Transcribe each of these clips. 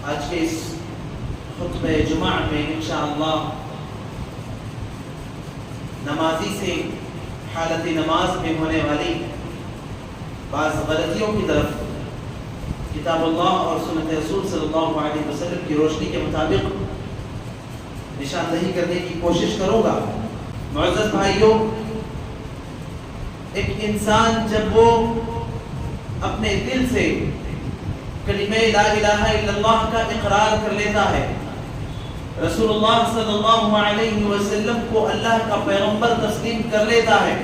آج کے اس خطبہ جمعہ میں انشاءاللہ نمازی سے حالت نماز میں ہونے والی بعض غلطیوں کی طرف کتاب اللہ اور سنت رسول صلی اللہ علیہ وسلم کی روشنی کے مطابق نشاندہی کرنے کی کوشش کروں گا۔ معزز بھائیوں، ایک انسان جب وہ اپنے دل سے کلمہ لا الہ الا اللہ کا اقرار کر لیتا ہے، رسول اللہ صلی اللہ علیہ وسلم کو اللہ کا پیغمبر تسلیم کر لیتا ہے،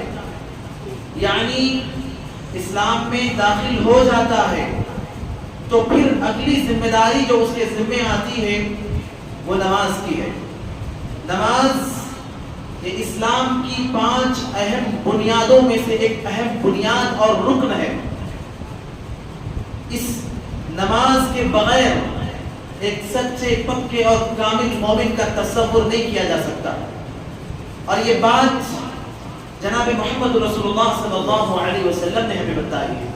یعنی اسلام میں داخل ہو جاتا ہے، تو پھر اگلی ذمہ داری جو اس کے ذمہ آتی ہے وہ نماز کی ہے۔ نماز یہ اسلام کی 5 اہم بنیادوں میں سے ایک اہم بنیاد اور رکن ہے۔ اس نماز کے بغیر ایک سچے پکے اور کامل مومن کا تصور نہیں کیا جا سکتا، اور یہ بات جناب محمد رسول اللہ صلی اللہ علیہ وسلم نے ہمیں بتائی ہے۔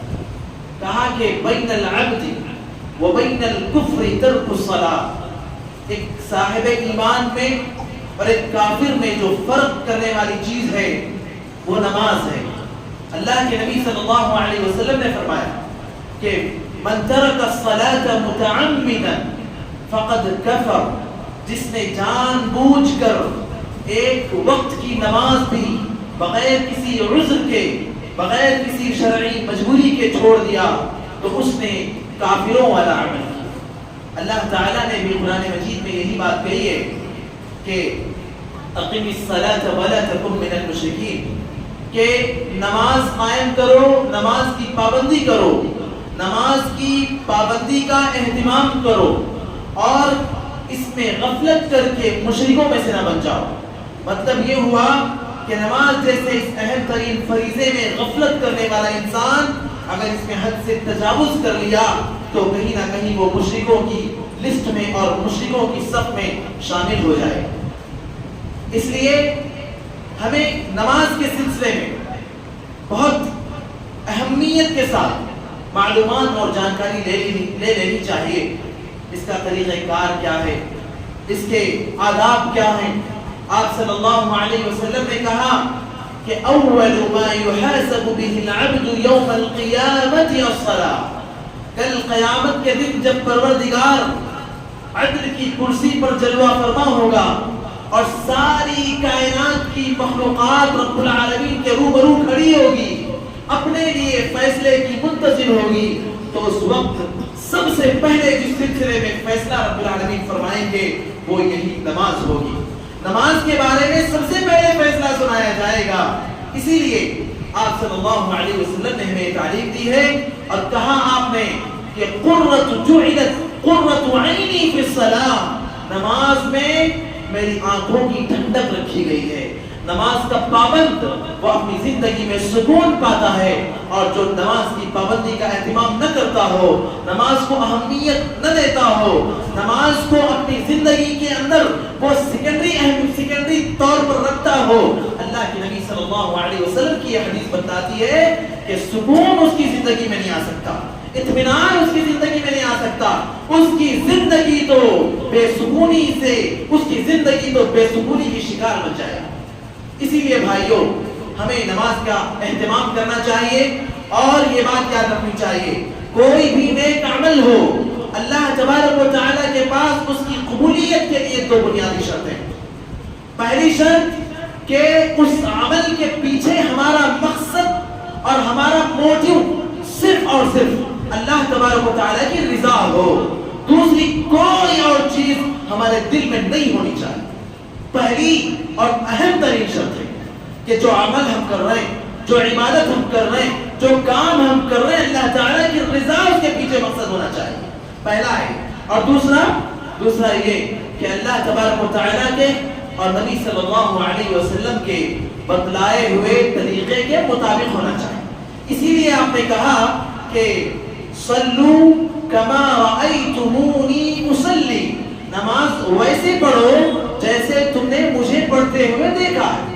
کہا کہ بین العبد و بین الکفر ترک الصلاۃ، ایک صاحب ایمان میں اور ایک کافر میں جو فرق کرنے والی چیز ہے وہ نماز ہے۔ اللہ کے نبی صلی اللہ علیہ وسلم نے فرمایا کہ من ترک الصلاۃ متعمدا فقد کفر، جس نے جان بوجھ کر ایک وقت کی نماز بھی بغیر کسی عذر کے، بغیر کسی شرعی مجبوری کے چھوڑ دیا تو اس نے کافروں والا عمل کیا۔ اللہ تعالیٰ نے بھی قرآن مجید میں یہی بات کہی ہے کہ اقم الصلاۃ ولا تکن من المشرکین، کہ نماز قائم کرو، نماز کی پابندی کرو، نماز کی پابندی کا اہتمام کرو، اور اس میں غفلت کر کے مشرکوں میں سے نہ بن جاؤ۔ مطلب یہ ہوا کہ نماز جیسے اس اہم ترین فریضے میں غفلت کرنے والا انسان اگر اس میں حد سے تجاوز کر لیا تو کہیں نہ کہیں وہ مشرکوں کی لسٹ میں اور مشرکوں کی صف میں شامل ہو جائے۔ اس لیے ہمیں نماز کے سلسلے میں بہت اہمیت کے ساتھ معلومات اور جانکاری لے لینی چاہیے۔ اس کا طریقہ کار کیا ہے، اس کے آداب کیا ہیں۔ آپ صلی اللہ علیہ وسلم نے کہا کہ اول ما يحاسب به العبد يوم القيامة الصلاة، کل قیامت کے دن جب پروردگار عدل کی کرسی پر جلوہ فرما ہوگا اور ساری کائنات کی مخلوقات رب العالمین کے روبرو کھڑی ہوگی، اپنے لیے فیصلے کی منتظر ہوگی، تو اس وقت سب سے پہلے جس سلسلے میں فیصلہ رب العالمین فرمائیں گے وہ یہی نماز ہوگی۔ نماز کے بارے میں سب سے پہلے فیصلہ سنایا جائے گا۔ اسی لیے آپ صلی اللہ علیہ وسلم نے ہمیں تعلیم دی ہے اور کہا آپ نے کہ قرۃ عینی فی الصلاۃ، نماز میں میری آنکھوں کی ٹھنڈک رکھی گئی ہے۔ نماز کا پابند وہ اپنی زندگی میں سکون پاتا ہے، اور جو نماز کی پابندی کا اہتمام نہ کرتا ہو، نماز کو اہمیت نہ دیتا ہو، نماز کو اپنی زندگی کے اندر وہ سیکنڈری طور پر رکھتا ہو، اللہ کے نبی صلی اللہ علیہ وسلم کی یہ حدیث بتاتی ہے کہ سکون اس کی زندگی میں نہیں آ سکتا، اطمینان اس کی زندگی میں نہیں آ سکتا، اس کی زندگی تو بے سکونی سے، اس کی زندگی تو بے سکونی کی شکار بن جائے۔ اسی لیے بھائیوں، ہمیں نماز کا اہتمام کرنا چاہیے، اور یہ بات یاد رکھنی چاہیے کوئی بھی نیک عمل ہو، اللہ تبارک و تعالیٰ کے پاس اس کی قبولیت کے لیے 2 بنیادی شرطیں۔ پہلی شرط کہ اس عمل کے پیچھے ہمارا مقصد اور ہمارا موٹیو صرف اور صرف اللہ تبارک و تعالیٰ کی رضا ہو، دوسری کوئی اور چیز ہمارے دل میں نہیں ہونی چاہیے۔ پہلی اور اہم ترین شرط ہے کہ جو عمل ہم کر رہے ہیں، جو عبادت ہم کر رہے ہیں، جو کام ہم کر رہے ہیں، اللہ تعالیٰ کی رضا اس کے پیچھے مقصد ہونا چاہیے، پہلا ہے۔ اور دوسرا یہ کہ اللہ تبارک و تعالیٰ کے اور نبی صلی اللہ علیہ وسلم کے بتلائے ہوئے طریقے کے مطابق ہونا چاہیے۔ اسی لیے آپ نے کہا کہ صلو کما رأیتمونی اصلی، نماز ویسے پڑھو جیسے تم نے مجھے پڑھتے ہوئے دیکھا ہے۔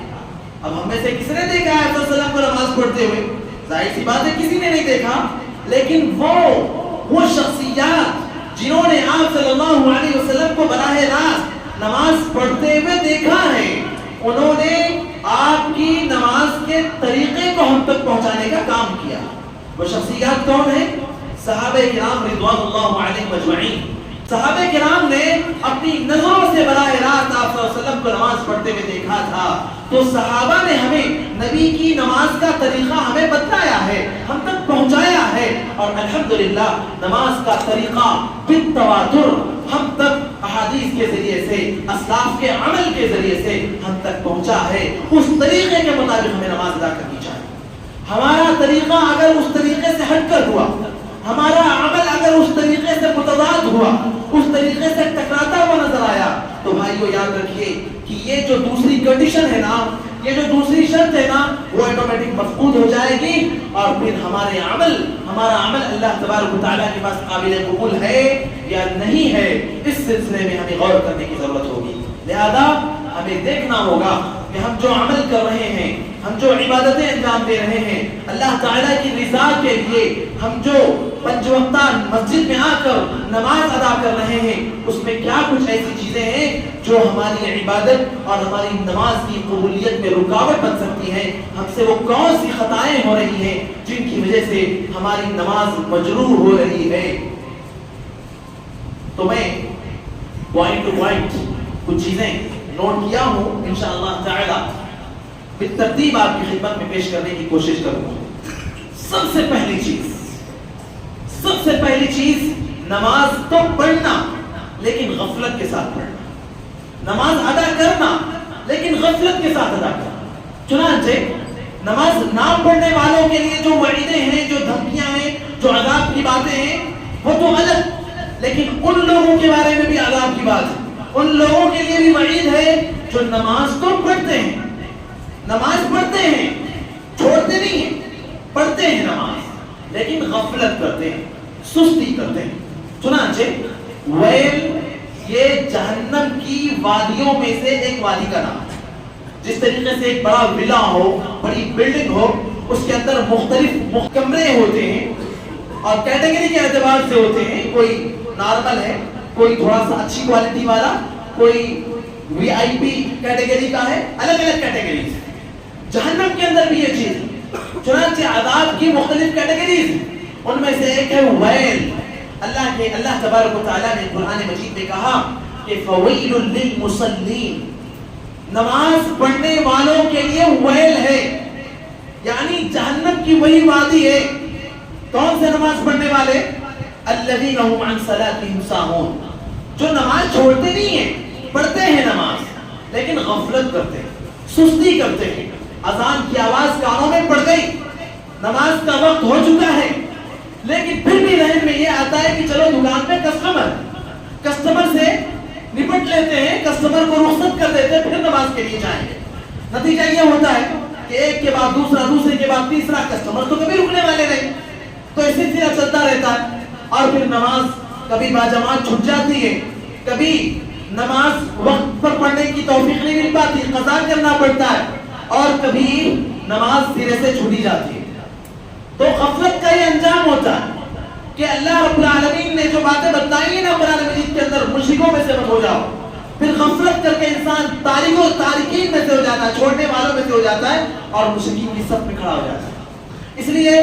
اب ہم میں سے کس نے دیکھا ہے صلی اللہ علیہ وسلم کو نماز پڑھتے ہوئے؟ ظاہر سی بات ہے کسی نے نہیں دیکھا، لیکن وہ شخصیات جنہوں نے آپ صلی اللہ علیہ وسلم کو براہ راست نماز پڑھتے ہوئے دیکھا ہے، انہوں نے آپ کی نماز کے طریقے کو ہم تک پہنچانے کا کام کیا۔ وہ شخصیات کون ہیں؟ صحابہ کرام رضوان اللہ علیہم اجمعین۔ صحابہ کرام نے اپنی نظروں سے براہ راست آپ صلی اللہ علیہ وسلم کو نماز پڑھتے ہوئے دیکھا تھا، تو صحابہ نے ہمیں نبی کی نماز کا طریقہ ہمیں بتایا ہے، ہم تک پہنچایا ہے، اور الحمدللہ نماز کا طریقہ بالتواتر ہم تک احادیث کے ذریعے سے، اسلاف کے عمل کے ذریعے سے ہم تک پہنچا ہے۔ اس طریقے کے مطابق ہمیں نماز ادا کرنی چاہیے۔ ہمارا طریقہ اگر اس طریقے سے ہٹ کر ہوا، ہمارا عمل اگر اس طریقے سے متضاد ہوا، اس طریقے سے ٹکراتا ہوا نظر آیا، تو بھائیو یاد رکھیے کہ یہ جو دوسری کنڈیشن ہے نا، یہ جو دوسری شرط ہے نا، وہ آٹومیٹک مفقود ہو جائے گی، اور پھر ہمارا عمل اللہ تبارک و تعالیٰ کے پاس قابل قبول ہے یا نہیں ہے، اس سلسلے میں ہمیں غور کرنے کی ضرورت ہوگی۔ لہذا ہمیں دیکھنا ہوگا کہ ہم جو عمل کر رہے ہیں، ہم جو عبادتیں انجام دے رہے ہیں اللہ تعالیٰ کی رضا کے لیے، ہم جو 5 وقتہ مسجد میں آ کر نماز ادا کر رہے ہیں، اس میں کیا کچھ ایسی چیزیں ہیں جو ہماری عبادت اور ہماری نماز کی قبولیت میں رکاوٹ بن سکتی ہیں، ہم سے وہ کون سی خطائیں ہو رہی ہیں جن کی وجہ سے ہماری نماز مجروح ہو رہی ہے۔ تو میں پوائنٹ ٹو پوائنٹ کچھ چیزیں نوٹ کیا ہوں، انشاءاللہ تعالی بالترتیب آپ کی خدمت میں پیش کرنے کی کوشش کروں گا۔ سب سے پہلی چیز نماز تو پڑھنا، لیکن غفلت کے ساتھ پڑھنا، نماز ادا کرنا لیکن غفلت کے ساتھ ادا کرنا۔ چنانچہ نماز نہ پڑھنے والوں کے لیے جو وعیدیں ہیں، جو دھمکیاں ہیں، جو عذاب کی باتیں ہیں، وہ تو الگ، لیکن ان لوگوں کے بارے میں بھی عذاب کی بات ہے، ان لوگوں کے لیے بھی وعید ہے جو نماز تو پڑھتے ہیں، نماز پڑھتے ہیں، چھوڑتے نہیں ہیں، پڑھتے ہیں نماز، لیکن غفلت کرتے ہیں، سستی کرتے ہیں۔ چنانچہ ویل یہ جہنم کی وادیوں میں سے ایک وادی کا نام ہے۔ جس طریقے سے ایک بڑا ولا ہو، بڑی بلڈنگ ہو، اس کے اندر مختلف کمرے ہوتے ہیں اور کیٹیگری کے اعتبار سے ہوتے ہیں، کوئی نارمل ہے، کوئی تھوڑا سا اچھی کوالٹی والا، کوئی وی آئی پی کیٹیگری کا ہے، الگ الگ کیٹیگریز ہیں۔ جہنم کے اندر بھی یہ چیز، چنانچہ عذاب کی مختلف کیٹیگریز، ان میں سے ایک ہے ویل۔ اللہ تبارک و تعالیٰ نے قرآن مجید میں کہا کہ فویل للمصلین، نماز پڑھنے والوں کے لیے ویل ہے، یعنی جہنم کی وہی وادی ہے۔ کون سے نماز پڑھنے والے؟ الذین هم عن صلاتهم ساہون، جو نماز چھوڑتے نہیں ہیں، پڑھتے ہیں نماز لیکن غفلت کرتے ہیں، سستی کرتے ہیں۔ اذان کی آواز کانوں میں پڑ گئی، نماز کا وقت ہو چکا ہے، لیکن پھر بھی ذہن میں یہ آتا ہے کہ چلو دکان میں کسٹمر سے نپٹ لیتے ہیں، کسٹمر کو رخصت کر دیتے ہیں، پھر نماز کے لیے جائیں گے۔ نتیجہ یہ ہوتا ہے کہ ایک کے بعد دوسرا، دوسرے کے بعد تیسرا، کسٹمر تو کبھی رکنے والے نہیں، تو اسی طرح چلتا رہتا ہے، اور پھر نماز کبھی باجماعت چھوٹ جاتی ہے، کبھی نماز وقت پر پڑھنے کی توفیق نہیں مل پاتی، قضا کرنا پڑتا ہے، اور کبھی نماز سرے سے چھوٹی جاتی ہے۔ تو غفلت کا یہ انجام ہوتا ہے کہ اللہ رب العالمین نے جو باتیں بتائی ہیں نا قرآن مجید کے اندر، مشرکوں میں سے مت ہو جاؤ، پھر غفلت کر کے انسان تارکین میں سے ہو جاتا ہے، چھوڑنے والوں میں سے ہو جاتا ہے، اور مشرکین کی صف میں کھڑا ہو جاتا ہے۔ اس لیے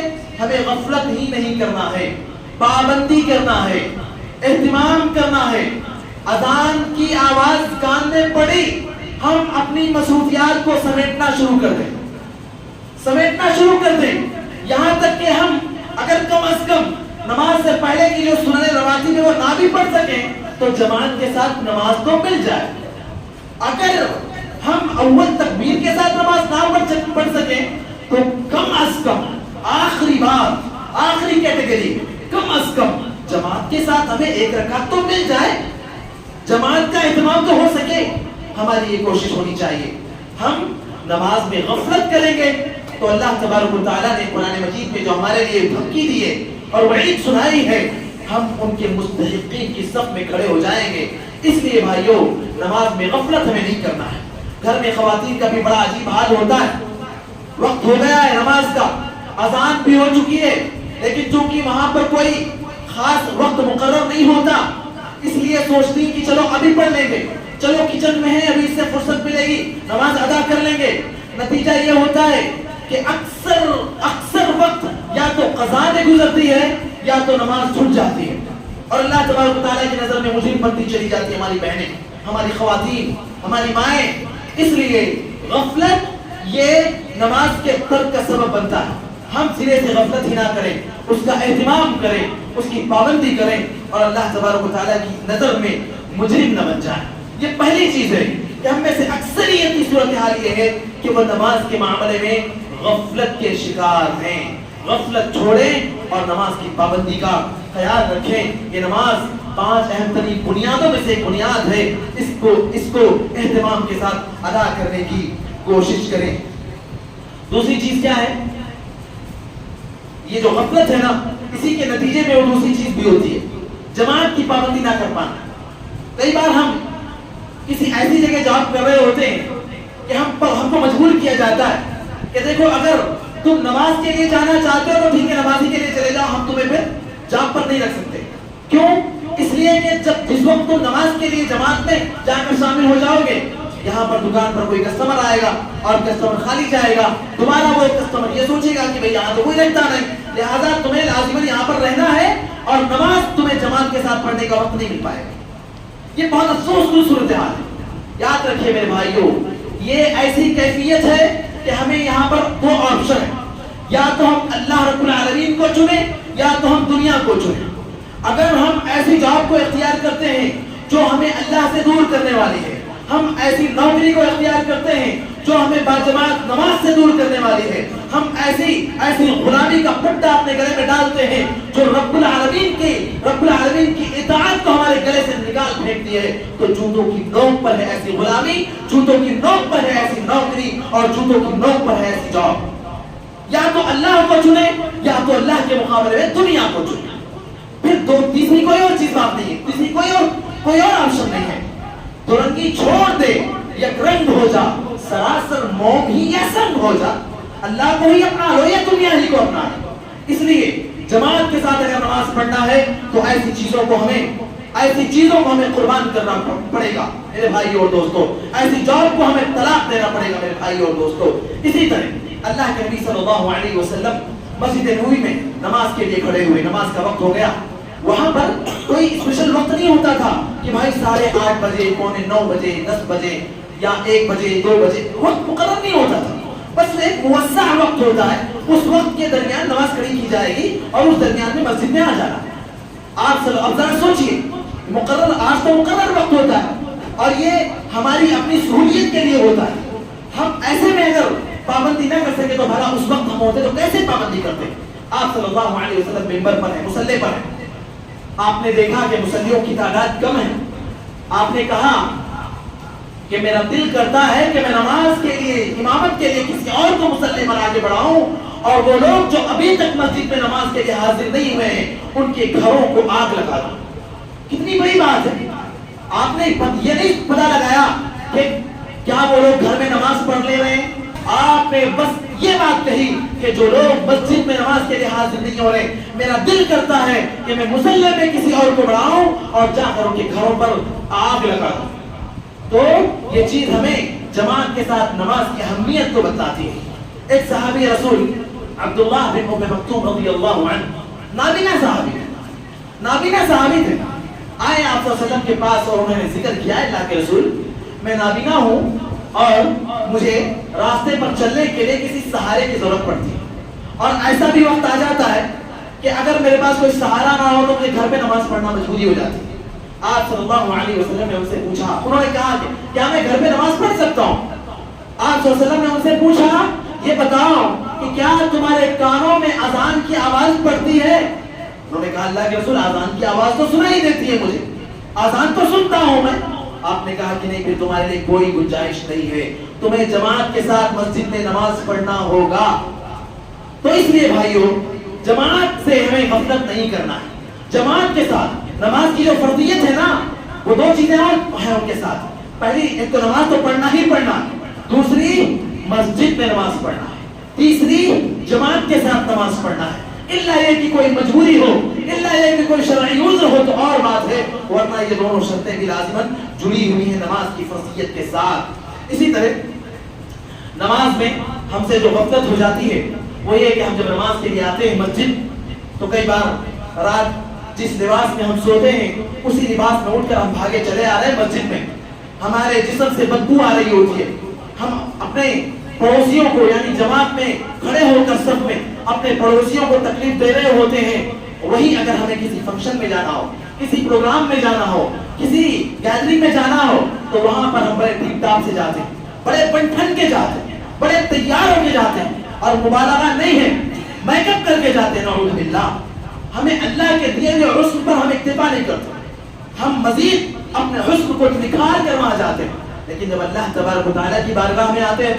ہمیں غفلت ہی نہیں کرنا ہے، پابندی کرنا ہے، اہتمام کرنا ہے۔ اذان کی آواز کان میں پڑی، ہم اپنی مصروفیات کو سمیٹنا شروع کر دیں، یہاں تک کہ ہم اگر کم از کم نماز سے پہلے کی جو سنن رواتب ہے وہ نہ بھی پڑھ سکیں تو جماعت کے ساتھ نماز تو مل جائے۔ اگر ہم اول تکبیر کے ساتھ نماز نہ پڑھ سکیں تو کم از کم آخری کیٹیگری، کم از کم جماعت کے ساتھ ہمیں ایک رکعت تو مل جائے، جماعت کا اہتمام تو ہو سکے، ہماری یہ کوشش ہونی چاہیے۔ ہم نماز میں غفلت کریں گے تو اللہ تبارک و تعالیٰ نے قرآن مجید میں جو ہمارے لیے دھمکی دی ہے اور وعید سنائی ہے، ہم ان کے مستحقین کی صف میں کھڑے ہو جائیں گے۔ اس لیے بھائیو نماز میں غفلت ہمیں نہیں کرنا ہے۔ گھر میں خواتین کا بھی بڑا عجیب حال ہوتا ہے، وقت ہو گیا ہے نماز کا، اذان بھی ہو چکی ہے، لیکن چونکہ وہاں پر کوئی خاص وقت مقرر نہیں ہوتا، اس لیے سوچتی کہ چلو ابھی پڑھ لیں گے، چلو کچن میں ہے ابھی اس سے فرصت ملے گی نماز ادا کر لیں گے۔ نتیجہ یہ ہوتا ہے کہ اکثر وقت یا تو قضا میں گزرتی ہے یا تو نماز چھوٹ جاتی ہے، اور اللہ تبارک و تعالیٰ کی نظر میں مجرم بنتی چلی جاتی ہے ہماری بہنیں، ہماری خواتین، ہماری مائیں۔ اس لیے غفلت یہ نماز کے ترک کا سبب بنتا ہے۔ ہم سرے سے غفلت ہی نہ کریں، اس کا اہتمام کریں، اس کی پابندی کریں، اور اللہ تبارک و تعالیٰ کی نظر میں مجرم نہ بن جائیں۔ یہ پہلی چیز ہے کہ ہم میں سے اکثریت کی صورتحال یہ ہے کہ وہ نماز کے معاملے میں غفلت کے شکار ہیں۔ غفلت چھوڑیں اور نماز کی پابندی کا خیال رکھیں۔ یہ نماز 5 اہم ترین بنیادوں میں سے ایک بنیاد ہے، اس کو اہتمام کے ساتھ ادا کرنے کی کوشش کریں۔ دوسری چیز کیا ہے؟ یہ جو غفلت ہے نا، اسی کے نتیجے میں وہ دوسری چیز بھی ہوتی ہے، جماعت کی پابندی نہ کر پانا۔ کئی بار ہم کسی ایسی جگہ جاب کر رہے ہوتے ہیں کہ ہم کو مجبور کیا جاتا ہے کہ دیکھو اگر تم نماز کے لیے جانا چاہتے ہو تو ٹھیک ہے، نمازی کے لیے چلے جاؤ، ہم تمہیں پھر جاب پر نہیں رکھ سکتے۔ کیوں؟ اس لیے کہ جس وقت تم نماز کے لیے جماعت میں جا کر شامل ہو جاؤ گے، یہاں پر دکان پر کوئی کسٹمر آئے گا اور کسٹمر خالی جائے گا، تمہارا وہ کسٹمر یہ سوچے گا کہ بھئی یہاں تو کوئی رہتا نہیں، لہذا تمہیں لازماً یہاں پر رہنا ہے اور نماز تمہیں جماعت کے ساتھ پڑھنے کا وقت نہیں مل پائے گا۔ یہ بہت افسوس کی صورتحال ہے۔ یاد رکھیے میرے بھائیوں، یہ ایسی کیفیت ہے کہ ہمیں یہاں پر 2 آپشن ہے، یا تو ہم اللہ رب العالمین کو چنیں یا تو ہم دنیا کو چنیں۔ اگر ہم ایسی جاب کو اختیار کرتے ہیں جو ہمیں اللہ سے دور کرنے والی ہے، ہم ایسی نوکری کو اختیار کرتے ہیں جو ہمیں باجماعت نماز سے دور کرنے والی ہے، ہم ایسی غلامی کا پٹا اپنے گلے میں ڈالتے ہیں جو رب العالمین کی اطاعت کو ہمارے گلے سے نکال پھینکتی ہے، تو جوتوں کی نوک پر ہے ایسی غلامی، جوتوں کی نوک پر ہے ایسی نوکری، اور جوتوں کی نوک پر ہے ایسی جاب۔ یا تو اللہ کو چنے یا تو اللہ کے مقابلے میں دنیا کو چنے، پھر تیسری کوئی اور چیز بات نہیں ہے، تیسری کوئی اور آپشن نہیں ہے۔ دو رنگی چھوڑ دے، یک رنگ ہو جا، سراسر موم ہی یا سنگ ہو جا، اللہ کو ہی اپنا لو یا دنیا ہی کو اپنا لو۔ اس لیے جماعت کے ساتھ اگر نماز پڑھنا ہے تو ایسی چیزوں کو ہمیں قربان کرنا پڑے گا میرے بھائی اور دوستو، ایسی جاب کو ہمیں طلاق دینا پڑے گا میرے بھائی اور دوستو۔ اسی طرح اللہ کے نبی صلی اللہ علیہ وسلم مسجد نبوی میں نماز کے لیے کھڑے ہوئے، نماز کا وقت ہو گیا۔ وہاں پر کوئی اسپیشل وقت نہیں ہوتا تھا کہ بھائی 8:30 بجے، 8:45 بجے، 10 بجے یا 1 بجے، 2 بجے، وقت مقرر نہیں ہوتا تھا، بس ایک موسع وقت ہوتا ہے، اس وقت کے درمیان نماز کھڑی کی جائے گی اور اس درمیان میں مسجد میں آ جانا۔ آپ ذرا سوچئے، آج تو مقرر وقت ہوتا ہے اور یہ ہماری اپنی سہولیت کے لیے ہوتا ہے۔ ہم ایسے میں اگر پابندی نہ کر سکے تو بھلا اس وقت ہم ہوتے تو کیسے پابندی کرتے؟ آپ صلی اللہ علیہ وسلم منبر پر ہیں، مصلی پر ہیں، آپ نے دیکھا کہ مصلیوں کی تعداد کم ہے، آپ نے کہا کہ میرا دل کرتا ہے کہ میں نماز کے لیے، امامت کے لیے کسی اور کو مصلی پر آگے بڑھاؤں، اور وہ لوگ جو ابھی تک مسجد میں نماز کے لیے حاضر نہیں ہوئے ہیں ان کے گھروں کو آگ لگا دوں۔ کتنی بڑی بات ہے! آپ نے یہ نہیں پتہ لگایا کہ کیا وہ لوگ گھر میں نماز پڑھ لے رہے ہیں، آپ نے بس یہ بات کہی کہ جو لوگ مسجد میں نماز کے لیے حاضر نہیں ہو رہے، میرا دل کرتا ہے کہ میں مصلی میں کسی اور کو بڑھاؤں اور جا کر ان کے گھروں پر آگ لگا دوں۔ تو یہ چیز ہمیں جماعت کے ساتھ نماز کی اہمیت کو بتاتی ہے۔ ایک صحابی رسول عبداللہ بن ام مکتوم رضی اللہ عنہ، نابینا صحابی تھے، آئے آپ صلی اللہ علیہ وسلم کے پاس اور انہوں نے ذکر کیا، اللہ کے رسول میں نابینا ہوں اور مجھے راستے پر چلنے کے لیے کسی سہارے کی ضرورت پڑتی ہے، اور ایسا بھی وقت آ جاتا ہے کہ اگر میرے پاس کوئی سہارا نہ ہو تو مجھے گھر پہ نماز پڑھنا مجبوری ہو جاتی ہے۔ آپ صلی اللہ علیہ وسلم نے ان سے پوچھا، انہوں نے کہا کہ کیا میں گھر پہ نماز پڑھ سکتا ہوں؟ آپ صلی اللہ علیہ وسلم نے ان سے پوچھا، یہ بتاؤ کہ کیا تمہارے کانوں میں اذان کی آواز پڑتی ہے؟ انہوں نے کہا اللہ کے رسول اذان کی آواز تو سنائی دیتی ہے، مجھے اذان تو سنتا ہوں میں۔ آپ نے کہا کہ نہیں، پھر تمہارے لیے کوئی گنجائش نہیں ہے، تمہیں جماعت کے ساتھ مسجد میں نماز پڑھنا ہوگا۔ تو اس لیے بھائیوں، جماعت سے ہمیں غفلت نہیں کرنا ہے، جماعت کے ساتھ نماز کی جو فرضیت ہے نا، وہ 2 چیزیں اور ہیں ان کے ساتھ۔ پہلی ایک تو نماز تو پڑھنا ہی پڑھنا ہے، دوسری مسجد میں نماز پڑھنا ہے، تیسری جماعت کے ساتھ نماز پڑھنا ہے۔ الا یہ کہ کوئی مجبوری ہو، الا یہ کہ کوئی شرعی عذر ہو تو اور بات ہے، ورنہ یہ دونوں شرطیں بھی لازماً جڑی ہوئی ہیں نماز کی فرضیت کے ساتھ۔ اسی طرح نماز میں ہم سے جو غفلت ہو جاتی ہے وہ یہ کہ ہم جب نماز کے لیے آتے ہیں مسجد تو کئی بار رات جس لباس میں ہم سوتے ہیں اسی لباس میں اٹھ کر ہم بھاگے چلے آ رہے ہیں مسجد میں، ہمارے جسم سے بدبو آ رہی ہوتی ہے، ہم اپنے پڑوسیوں کو یعنی جماعت میں کھڑے ہو کر صف میں اپنے پڑوسیوں کو تکلیف دے رہے ہوتے ہیں۔ وہی اگر ہمیں کسی فنکشن میں جانا ہو، کسی پروگرام میں جانا ہو، کسی گیدرنگ میں جانا ہو تو وہاں پر ہم بڑے ٹھیک ٹھاک سے جاتے ہیں، بڑے بن ٹھن کے جاتے ہیں، بڑے تیار ہو کے جاتے ہیں، اور مبالغہ نہیں ہے، میک اپ کر کے جاتے ہیں، نعوذ باللہ۔ ہمیں اللہ کے دیے ہوئے حسن پر ہم اکتفا نہیں کرتے، ہم مزید اپنے حسن کو نکھار کر وہاں جاتے ہیں، لیکن جب اللہ تبارک و تعالیٰ کی بارگاہ میں آتے ہیں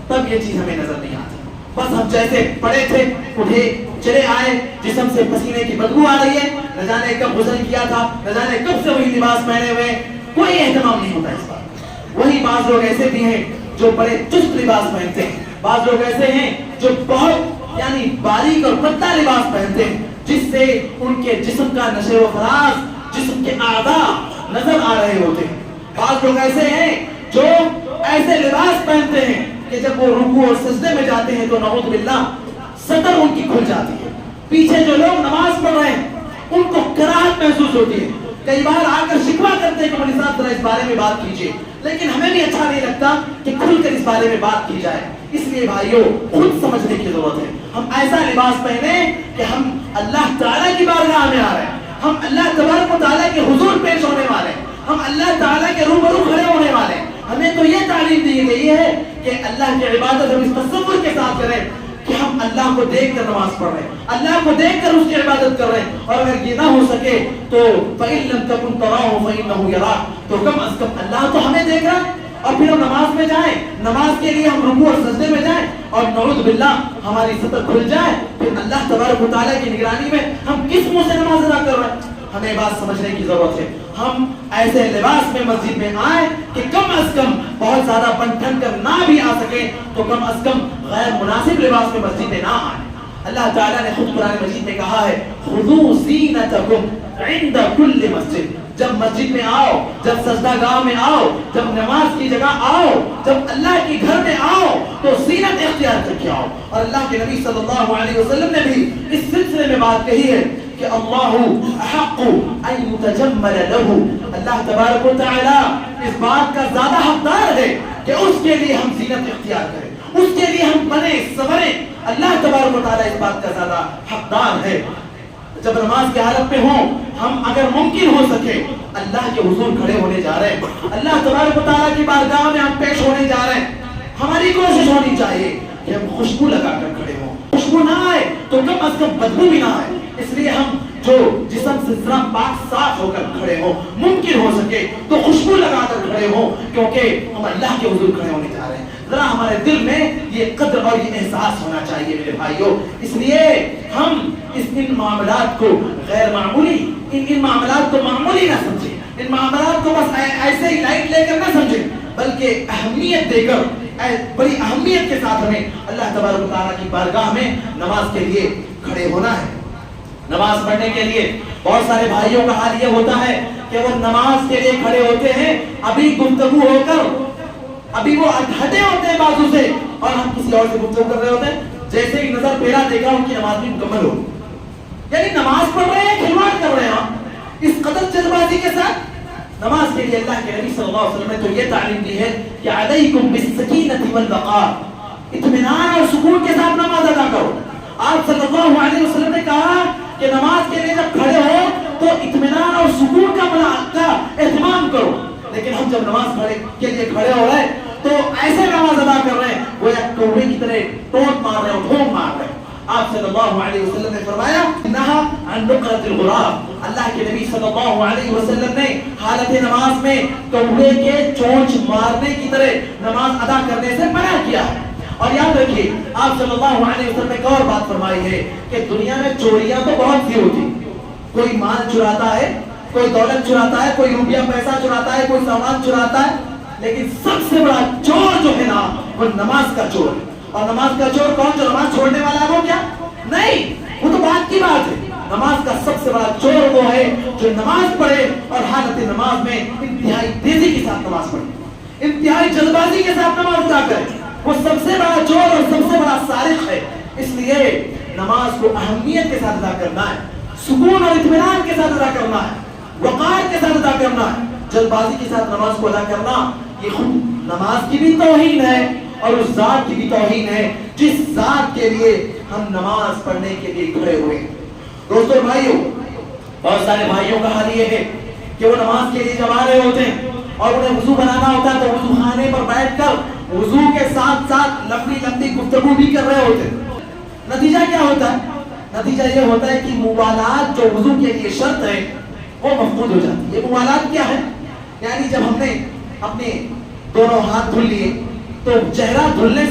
تب یہ چیز ہمیں نظر نہیں آتی۔ بس ہم جیسے پڑے تھے اٹھے چلے آئے، جسم سے پسینے کی بدبو آ رہی ہے، نہ جانے کب غسل کیا تھا، نہ جانے کب سے وہی لباس پہنے ہوئے، کوئی اہتمام نہیں ہوتا اس بات۔ وہی بعض لوگ ایسے بھی ہیں جو بڑے چست لباس پہنتے ہیں، بعض لوگ ایسے ہیں جو بہت یعنی باریک اور پتلا لباس پہنتے ہیں جس سے ان کے جسم کا نشو و فراز، جسم کے اعضاء نظر آ رہے ہوتے ہیں۔ بعض لوگ ایسے ہیں جو ایسے لباس پہنتے ہیں کہ جب وہ رکوع اور سجدے میں جاتے ہیں تو نعوذ باللہ سطر ان کی کھل جاتی ہے، پیچھے جو لوگ نماز پڑھ رہے ہیں ان کو کراہت محسوس ہوتی ہے، کئی بار آ کر شکوہ کرتے ہیں کہ مولوی صاحب ذرا اس بارے میں بات کیجیے، لیکن ہمیں بھی اچھا نہیں لگتا کہ کھل کر اس بارے میں بات کی جائے۔ اس لیے بھائیوں خود سمجھنے کی ضرورت ہے، ہم ایسا لباس پہنے کہ ہم اللہ تعالیٰ کی بارگاہ میں آ رہے ہیں، ہم اللہ تبارک و تعالیٰ کے حضور پیش ہونے والے ہیں، ہم اللہ تعالیٰ کے روبرو کھڑے ہونے والے ہیں۔ ہمیں تو یہ تعلیم دی گئی ہے کہ اللہ کی عبادت ہم اس تصور کے ساتھ کریں کہ ہم اللہ کو دیکھ کر نماز پڑھ رہے ہیں، اللہ کو دیکھ کر اس کی عبادت کر رہے ہیں، اور اگر یہ نہ ہو سکے تو فَإِن لَمْ تَكُنْ تَرَاهُ فَإِنَّهُ يَرَاكَ، تو کم از کم اللہ تو ہمیں دیکھ رہا ہے۔ اور پھر ہم نماز میں جائیں، نماز کے لیے ہم رکوع اور سجدے میں جائیں اور نعوذ باللہ ہماری سطر کھل جائے، پھر اللہ تبارک و تعالیٰ کی نگرانی میں ہم کس منہ سے نماز ادا کر رہے ہیں؟ ہمیں بات سمجھنے کی ضرورت ہے۔ ہم ایسے لباس میں مسجد میں آئیں کہ کم از کم بہت زیادہ بن ٹھن کر نہ بھی آ سکیں تو کم از کم غیر مناسب لباس میں مسجد میں نہ آئیں۔ اللہ تعالیٰ نے خود قرآن مجید میں کہا ہے خُذُوا زِینَتَکُمْ عِنْدَ کُلِّ مسجد، جب مسجد میں آؤ، جب سجدہ گاہ میں آؤ، جب نماز کی جگہ آؤ، جب اللہ کی گھر میں آؤ تو زینت اختیار کر کے آؤ۔ اور اللہ کے نبی صلی اللہ علیہ وسلم نے بھی اس سلسلے میں بات کہی ہے کہ اللہ احق ان یتجمل له، اللہ تبارک و تعالیٰ اس بات کا زیادہ حقدار ہے کہ اس کے لیے ہم زینت اختیار کریں، اس کے لیے ہم بنے سنوریں، اللہ تبارک و تعالیٰ اس بات کا زیادہ حقدار ہے۔ جب نماز کی حالت میں ہوں، ہم اگر ممکن ہو سکے اللہ کے حضور کھڑے ہونے جا رہے ہیں، اللہ تبارک و تعالیٰ کی بارگاہ میں ہم پیش ہونے جا رہے ہیں، ہماری کوشش ہونی چاہیے کہ ہم خوشبو لگا کر کھڑے ہوں، خوشبو نہ آئے تو کم از کم بدبو بھی نہ آئے، اس لیے ہم جو جسم سے ذرا پاک صاف ہو کر کھڑے ہوں، ممکن ہو سکے تو خوشبو لگا کر کھڑے ہوں، کیونکہ ہم اللہ کے حضور کھڑے ہونے جا رہے ہیں۔ ذرا ہمارے دل میں یہ قدر اور یہ احساس ہونا چاہیے میرے بھائیوں، اس لیے ہم ان معاملات کو غیر معمولی، ان معاملات کو معمولی نہ سمجھیں، ان معاملات کو بس ایسے ہی لائٹ لے کر نہ سمجھیں، بلکہ اہمیت دے کر بڑی اہمیت کے ساتھ ہمیں اللہ تبارک و تعالیٰ کی بارگاہ میں نماز کے لیے کھڑے ہونا ہے۔ نماز پڑھنے کے لیے بہت سارے بھائیوں کا حال یہ ہوتا ہے کہ وہ نماز کے لیے کھڑے ہوتے ہیں، ابھی گفتگو ہو کر ابھی وہ ہٹے ہوتے ہیں بازو سے اور ہم کسی اور سے گفتگو کر رہے ہوتے ہیں، جیسے ہی نظر پھیرا دیکھا ان کی نماز بھی مکمل ہو، یعنی نماز پڑھ رہے ہیں، کھلواڑ کر رہے ہیں اس قدر جلد بازی کے ساتھ۔ نماز کے لیے اللہ کے نبی صلی اللہ علیہ وسلم نے تو یہ تعلیم دی ہے کہ علیکم بالسکینۃ والوقار، اطمینان اور سکون کے ساتھ نماز ادا کرو۔ آپ صلی اللہ علیہ وسلم نے کہا کہ نماز کے لیے جب کھڑے ہو تو اطمینان اور سکون کا اہتمام کرو، لیکن ہم جب نماز کے لیے کھڑے ہو رہے تو ایسے نماز ادا کر رہے ہیں وہ ایک کوڑے کی طرح ٹوٹ مار رہے ہیں، ڈھونگ مار رہے ہیں۔ آپ صلی اللہ علیہ وسلم نے فرمایا نہا عن نقرۃ الغراب، اللہ کے نبی صلی اللہ علیہ وسلم نے حالت نماز میں کوڑے کے چونچ مارنے کی طرح نماز ادا کرنے سے منع کیا ہے۔ اور یاد رکھیے آپ صلی اللہ علیہ وسلم نے ایک اور بات فرمائی ہے کہ دنیا میں چوریاں تو بہت سی ہوتی، کوئی مال چراتا ہے، کوئی دولت چراتا ہے، کوئی روپیہ پیسہ چراتا ہے، کوئی سامان چراتا ہے، لیکن سب سے بڑا چور جو ہے نا وہ نماز کا چور ہے۔ اور نماز کا چور کون؟ جو نماز چھوڑنے والا ہے وہ کیا نہیں، وہ تو بات کی بات ہے. نماز کا سب سے بڑا چور وہ ہے جو نماز پڑھے اور حالت نماز میں انتہائی تیزی کے ساتھ نماز پڑھے, انتہائی جلد بازی کے ساتھ نماز ادا کرے. وہ سب سے بڑا چور اور سب سے بڑا سارق ہے. اس لیے نماز کو اہمیت کے ساتھ ادا کرنا ہے, سکون اور اطمینان کے ساتھ ادا کرنا ہے, وقار کے ساتھ ادا کرنا ہے. جلد بازی کے ساتھ نماز کو ادا کرنا یہ خود نماز کی بھی توہین ہے اور اس ذات کی بھی توہین ہے جس ذات کے لیے ہم نماز پڑھنے کے لیے کھڑے ہوئے. دوستو بھائیوں, بہت سارے بھائیوں کا حال یہ ہے کہ وہ نماز کے لیے جب آ رہے ہوتے ہیں اور انہیں وضو بنانا ہوتا ہے تو وضو خانے پر بیٹھ کر وضو کے ساتھ ساتھ لمبی لمبی گفتگو بھی کر رہے ہوتے ہیں. نتیجہ کیا ہوتا ہے؟ نتیجہ یہ ہوتا ہے کہ موالات جو وضو کے لیے شرط ہے وہ مفقود ہو جاتی ہے. یہ موالات کیا ہے؟ یعنی جب ہم نے اپنے دونوں ہاتھ دھل لیے تو چہرہ دھلنے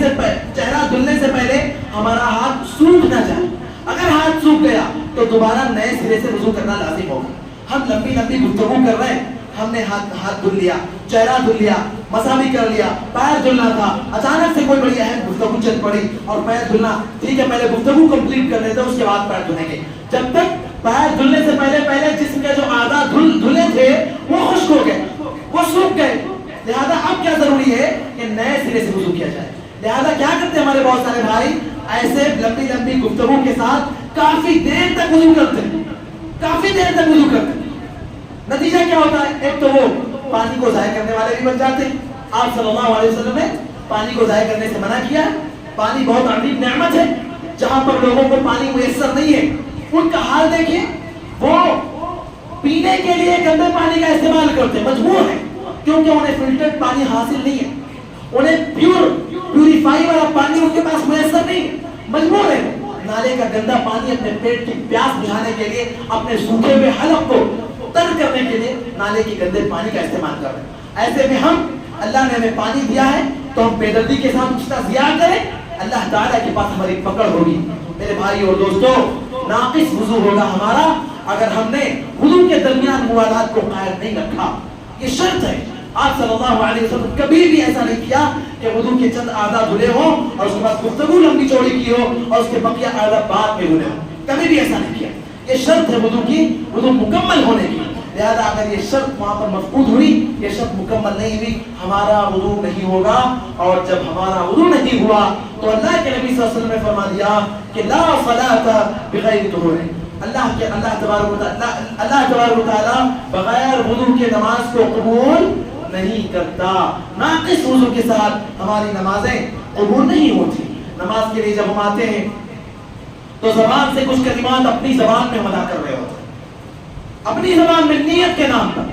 سے پہلے ہمارا ہاتھ سوکھ نہ جائے. اگر ہاتھ سوکھ گیا تو دوبارہ نئے سرے سے وضو کرنا لازم ہوگا. ہم لمبی لمبی گفتگو کر رہے ہیں, ہم نے ہاتھ دھل لیا, چہرہ دھل لیا, مسا بھی کر لیا, پیر دھلنا تھا, اچانک سے کوئی بڑی اہم گفتگو چل پڑی اور پیر دھلنا, ٹھیک ہے پہلے گفتگو کمپلیٹ کر لیتے ہیں اس کے بعد پیر دھلیں گے. جب تک پیر دھلنے سے پہلے جسم کے جو اعضاء دھلے تھے وہ خشک ہو گئے, وہ سوکھ گئے. لہذا اب کیا ضروری ہے کہ نئے سرے سے وضو کیا جائے. لہذا کیا کرتے ہیں ہمارے بہت سارے بھائی, ایسے لمبی لمبی گفتگو کے ساتھ کافی دیر تک وضو کرتے ہیں, کافی دیر تک وضو کرتے ہیں. نتیجہ کیا ہوتا ہے؟ ایک تو وہ پانی کو ضائع کرنے والے بھی بن جاتے ہیں. آپ صلی اللہ علیہ وسلم نے پانی کو ضائع کرنے سے منع کیا ہے. پانی بہت عظیم نعمت ہے. جہاں پر لوگوں کو پانی میسر نہیں ہے ان کا حال دیکھیں, وہ پینے کے لیے گندے پانی کا استعمال کرتے ہیں, مجبور ہیں کیونکہ انہیں فلٹرڈ پانی حاصل نہیں ہے, انہیں پیوریفائی والا پانی ان کے پاس میسر نہیں ہے, مجبور ہے نالے کا گندا پانی اپنے پیٹ کی پیاس بجھانے کے لیے, اپنے سوکھے ہوئے حلق کو تر کرنے کے لیے نالے کے گندے پانی کا استعمال کر رہے ہیں. ایسے میں ہم, اللہ نے ہمیں پانی دیا ہے تو ہم بے دردی کے ساتھ اس کا ضیاع کریں, اللہ تعالیٰ کے پاس ہماری پکڑ ہوگی. میرے بھائی اور دوستو, ناقص وضو ہوگا ہمارا اگر ہم نے وضو کے درمیان موالات کو قائم نہیں رکھا. یہ شرط ہے. آپ صلی اللہ علیہ وسلم کبھی بھی ایسا نہیں کیا کہ وضو کے چند اعضاء دھلے ہوں اور اس کے بعد گفتگو لمبی چوڑی کی ہو اور اس کے بقیہ اعضاء بعد میں دھلے ہوں. کبھی بھی ایسا نہیں کیا. یہ شرط ہے وضو کی, وضو مکمل ہونے کی. لہذا اگر یہ شرط وہاں پر مفقود ہوئی, یہ شرط مکمل نہیں ہوئی, ہمارا وضو نہیں ہوگا. اور جب ہمارا وضو نہیں ہوا تو اللہ کے نبی صلی اللہ علیہ وسلم نے فرما دیا کہ لا صلاۃ بغیر طہور. اللہ تبارک و تعالی بغیر وضو کے نماز کو قبول نہیں کرتا. ناقص وضو کے ساتھ ہماری نمازیں قبول نہیں ہوتی. نماز کے لیے جب ہم آتے ہیں تو زبان سے کچھ کلمات اپنی زبان میں ادا کر رہے ہوتے ہیں, اپنی زبان میں نیت کے نام پر.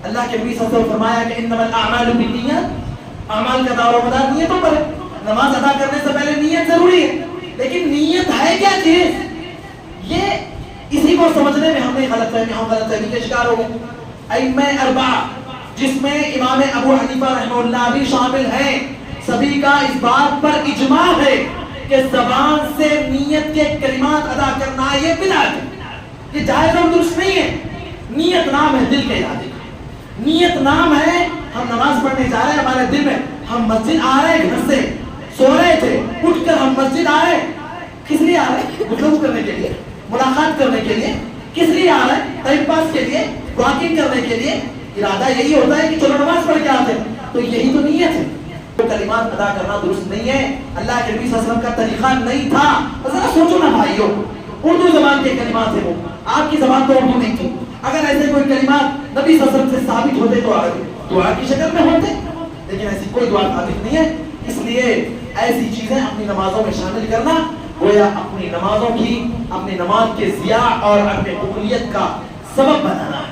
اللہ کے نبی صلی اللہ علیہ وسلم نے فرمایا کہ انما الاعمال بالنیات, اعمال کا دار و مدار نیتوں پر ہے. نماز ادا کرنے سے پہلے نیت ضروری ہے, لیکن نیت ہے کیا چیز, یہ اسی کو سمجھنے میں ہم غلط فہمی کے شکار ہو گئے. ائمہ اربعہ جس میں امام ابو حنیفہ رحمہ اللہ بھی شامل ہیں, سبھی کا اس بات پر اجماع ہے کہ زبان سے نیت کے کلمات ادا کرنا یہ بدعت ہے, یہ جائز اور درست نہیں ہے. نیت نام ہے دل کے ارادے کا, نیت نام ہے ہم نماز پڑھنے جا رہے ہیں, ہمارے دل میں ہم مسجد آ رہے ہیں, گھر سے سو رہے تھے, اٹھ کر ہم مسجد آ رہے ہیں. کس لیے آ رہے ہیں؟ گفتگو کرنے کے لیے, ملاقات کرنے کے لیے. کس لیے آ رہے ہیں؟ ٹائم پاس کے لیے, واکنگ کرنے کے لیے. ارادہ یہی ہوتا ہے کہ چلو نماز پڑھ کے آتے ہیں, تو یہی تو نیت ہے. کلمات ادا کرنا درست نہیں ہے, اللہ کے نبی صلی اللہ علیہ وسلم کا طریقہ نہیں تھا. ذرا سوچو نا بھائیو, اردو زبان کے کلمات ہیں وہ, آپ کی زبان تو اردو نہیں تھی. اگر ایسے کوئی کلمات نبی صلی اللہ علیہ وسلم سے ثابت ہوتے تو دعا کی شکل میں ہوتے, لیکن ایسی کوئی دعا ثابت نہیں ہے. اس لیے ایسی چیزیں اپنی نمازوں میں شامل کرنا گویا اپنی نمازوں کی, اپنی نماز کے ضیاع اور اپنے قبولیت کا سبب بنانا ہے.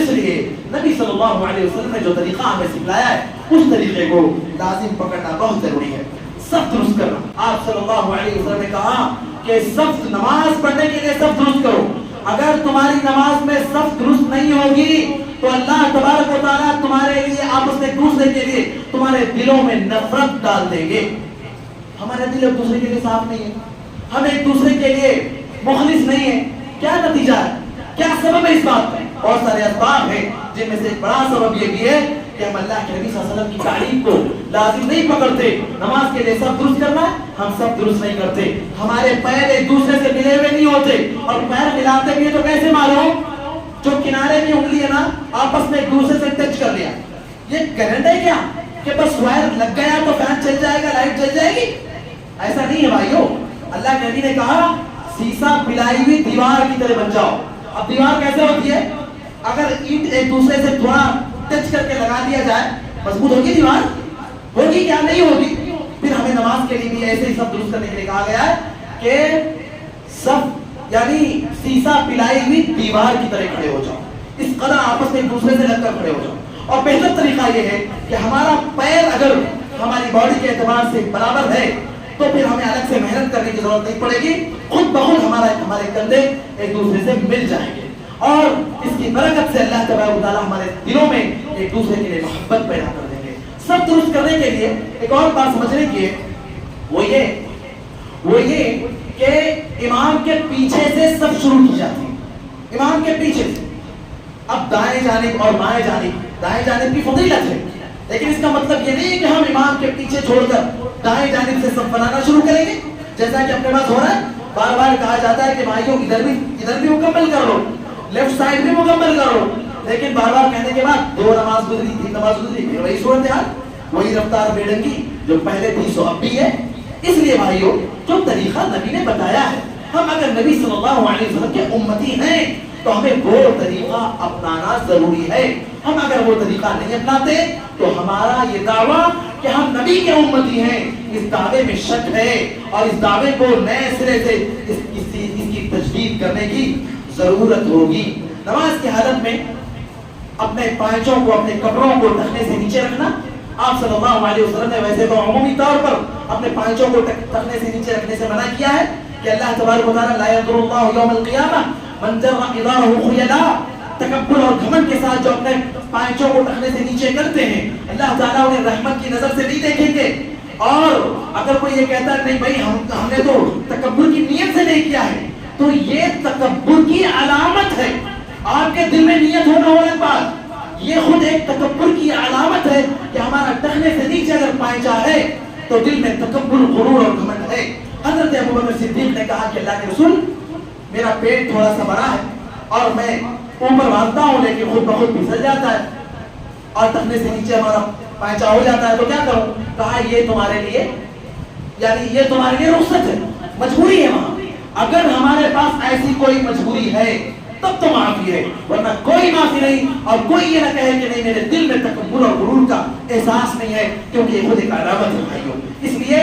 اس لیے نبی صلی اللہ علیہ وسلم نے جو طریقہ ہمیں سکھلایا ہے اس طریقے کو لازم پکڑنا بہت ضروری ہے. سب درست کرنا. آپ صلی اللہ علیہ وسلم نے کہا کہ صف نماز پڑھنے کے لیے صف درست کرو. اگر تمہاری نماز میں صف درست نہیں ہوگی تو اللہ تبارک و تعالیٰ تمہارے لیے آپس میں ایک دوسرے کے لیے تمہارے دلوں میں نفرت ڈال دیں گے. ہمارے دل ایک دوسرے کے لیے صاف نہیں ہے, ہم ایک دوسرے کے لیے مخلص نہیں ہے. کیا نتیجہ ہے, کیا سبب ہے اس بات کا؟ بہت سارے اسباب ہیں، جن میں سے ایک بڑا سبب یہ بھی ہے کہ ہم اللہ کے نبی صلی اللہ علیہ وسلم کی تعلیم کو لازم نہیں پکڑتے. نماز کے لیے سب درست کرنا ہے، ہم سب درست نہیں کرتے. ہمارے پیر ایک دوسرے سے ملے ہوئے نہیں ہوتے، اور پیر ملاتے بھی تو کیسے معلوم؟ جو کنارے کی انگلی ہے نا، آپس میں ایک دوسرے سے ٹچ کر لیا. یہ کرنٹ ہے کیا کہ بس وائر لگ گیا تو فین چل جائے گا، لائٹ جل جائے گی؟ ایسا نہیں ہے بھائیو. اللہ کے نبی نے کہا سیسا پلائی ہوئی دیوار کی طرح بن جاؤ. اب دیوار کیسے ہوتی ہے؟ اگر اینٹ ایک دوسرے سے تھوڑا ٹچ کر کے لگا دیا جائے مضبوط ہوگی دیوار؟ ہوگی کیا؟ نہیں ہوگی. پھر ہمیں نماز کے لیے بھی ایسے ہی سب درست کرنے کے لیے کہا گیا ہے کہ سب یعنی سیسا پلائی ہوئی دیوار کی طرح کھڑے ہو جاؤ. اس قدر آپس میں ایک دوسرے سے لگ کر کھڑے ہو جاؤ. اور بہتر طریقہ یہ ہے کہ ہمارا پیر اگر ہماری باڈی کے اعتبار سے برابر ہے تو پھر ہمیں الگ سے محنت کرنے کی ضرورت نہیں پڑے گی. خود بخود ہمارے کندھے ایک دوسرے سے مل جائیں گے، اور اس کی برکت سے اللہ تبارک و تعالیٰ ہمارے دلوں میں ایک دوسرے کے لیے محبت پیدا کر دیں گے. سب درست کرنے کے لیے ایک اور بات سمجھنے کی ہے، وہ یہ کہ امام کے پیچھے سے سب شروع کی جاتی ہے. امام کے پیچھے سے. اب دائیں جانب اور بائیں جانب کی فضیلت ہے، لیکن اس کا مطلب یہ نہیں ہے کہ ہم امام کے پیچھے چھوڑ کر دائیں جانب سے سب بنانا شروع کریں گے، جیسا کہ اپنے پاس ہو رہا ہے. بار بار کہا جاتا ہے کہ بھائیوں ادھر بھی مکمل کر لو، لیفٹ سائڈ بھی مکمل کر لو، لیکن بار بار کہنے کے بعد 2 نماز گزری 3 نماز گزری، پھر وہی صورتحال، وہی رفتار بیڑنگی جو پہلے تھی سو اب بھی ہے. اس لیے بھائیوں جو طریقہ نبی نے بتایا ہے، ہم اگر نبی صلی اللہ علیہ وسلم کے امتی ہیں تو ہمیں وہ طریقہ اپنانا ضروری ہے. ہم اگر وہ طریقہ نہیں اپناتے تو ہمارا یہ دعویٰ کہ ہم نبی کے امتی ہیں، اس دعوے میں شک ہے، اور اس دعوے کو نئے سرے سے اس کی تجدید کرنے کی ضرورت ہوگی. نماز کی حالت میں اپنے پائچوں کو، اپنے کپڑوں کو ٹخنے سے نیچے رکھنا. آپ صلی اللہ علیہ وسلم نے ویسے تو عمومی طور پر اپنے پائچوں کو ٹخنے سے نیچے رکھنے سے منع کیا ہے کہ اللہ تبارک و تعالیٰ لا ينظر اللہ یوم القیامہ من جر ادارہ خیلا، تکبر اور گھمنڈ کے ساتھ جو اپنے پائچوں کو ٹخنے سے نیچے کرتے ہیں، اللہ تعالیٰ انہیں رحمت کی نظر سے نہیں دیکھیں گے. اور اگر کوئی یہ کہتا ہے نہیں بھائی ہم نے تو تکبر کی نیت سے نہیں کیا ہے، تو یہ تکبر کی علامت ہے. آپ کے دل میں نیت ہونا والی بات، یہ خود ایک تکبر کی علامت ہے کہ ہمارا ٹخنے سے نیچے اگر پائچہ ہے تو دل میں تکبر، غرور اور گھمنڈ ہے. حضرت ابوبکر صدیق نے کہا کہ اللہ کے رسول، میرا پیٹ تھوڑا سا بڑا ہے اور میں اوپر بھاگتا ہوں لیکن خود بخود پھسل جاتا ہے اور ٹخنے سے نیچے ہمارا پائچہ ہو جاتا ہے، تو کیا کروں؟ کہا یہ تمہارے لیے یعنی یہ تمہارے لیے رخصت ہے، مجبوری ہے. وہاں اگر ہمارے پاس ایسی کوئی مجبوری ہے تب تو معافی ہے، ورنہ کوئی معافی نہیں. اور کوئی یہ نہ کہے کہ نہیں میرے دل میں تکبر اور غرور کا احساس نہیں ہے، کیونکہ یہ خود ایک علامت ہے بھائیوں. اس لیے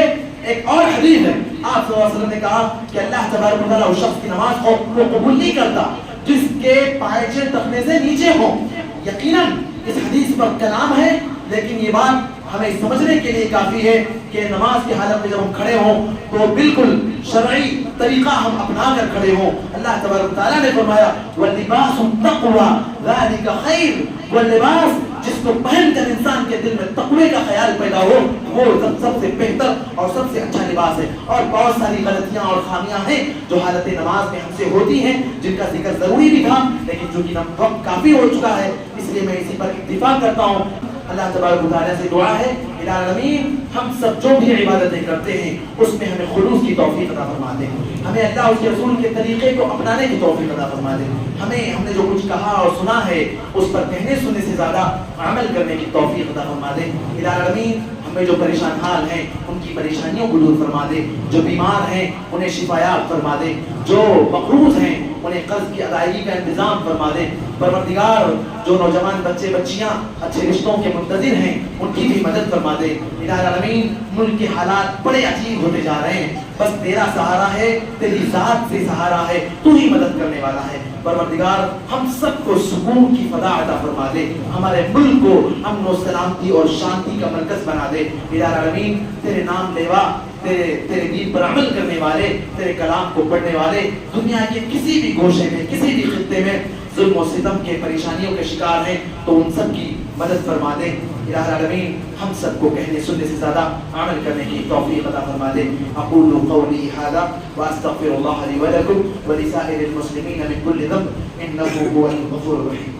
ایک اور حدیث ہے، آپ صلی اللہ علیہ وسلم نے کہا کہ اللہ تبارک و تعالیٰ اس شخص کی نماز کو قبول نہیں کرتا جس کے پائچے ٹخنے سے نیچے ہوں. یقیناً اس حدیث پر کلام ہے، لیکن یہ بات ہمیں سمجھنے کے لیے کافی ہے کہ نماز کی حالت میں جب ہم کھڑے ہوں تو بالکل شرعی طریقہ ہم اپنا کر کھڑے ہوں. اللہ تبارک و تعالیٰ نے فرمایا وَاللِّبَاسُ التَّقْوَى ذَلِكَ خَيْرٌ، وہ لباس جس کو پہن کر انسان کے دل میں تقوی کا خیال پیدا ہو وہ سب سے بہتر اور سب سے اچھا لباس ہے. اور بہت ساری غلطیاں اور خامیاں ہیں جو حالت نماز میں ہم سے ہوتی ہیں، جن کا ذکر ضروری بھی تھا، لیکن چونکہ وقت کافی ہو چکا ہے اس لیے میں اسی پر اکتفا کرتا ہوں. اللہ تبارک و تعالیٰ سے دعا ہے الہ العالمین ہم سب جو بھی عبادتیں کرتے ہیں اس میں ہمیں خلوص کی توفیق عطا فرما دے، ہمیں اللہ اس کے رسول کے طریقے کو اپنانے کی توفیق عطا فرما دے، ہم نے جو کچھ کہا اور سنا ہے اس پر کہنے سننے سے زیادہ عمل کرنے کی توفیق عطا فرما دے. الہ العالمین ہمیں جو پریشان حال ہیں ان کی پریشانیوں کو دور فرما دے، جو بیمار ہیں انہیں شفایاب فرما دے، جو مقروض ہیں انہیں قرض کی ادائیگی کا انتظام فرما دے. پروردگار جو نوجوان بچے بچیاں اچھے رشتوں کے منتظر ہیں ان کی بھی مدد فرما دے. الہ العالمین ملک کے حالات بڑے عجیب ہوتے جا رہے ہیں، بس تیرا سہارا ہے، تیری ذات سے سہارا ہے، تو ہی مدد کرنے والا ہے. پروردگار ہم سب کو سکون کی فضا عطا فرما دے، ہمارے ملک کو امن و سلامتی اور شانتی کا مرکز بنا دے. الہ العالمین تیرے نام لیوا، تیرے دین پر عمل کرنے والے، تیرے کلام کو پڑھنے والے دنیا کے کسی بھی گوشے میں، کسی بھی خطے میں ظلم و ستم کے پریشانیوں کے شکار ہیں، تو ان سب کی مدد فرما دے. الہ العالمین ہم سب کو کہنے سننے سے زیادہ عمل کرنے کی توفیق عطا فرما دے. اقول قولی ھذا واستغفر اللہ لی ولکم ولسائر المسلمین من کل ذنب انہ هو الغفور الرحیم.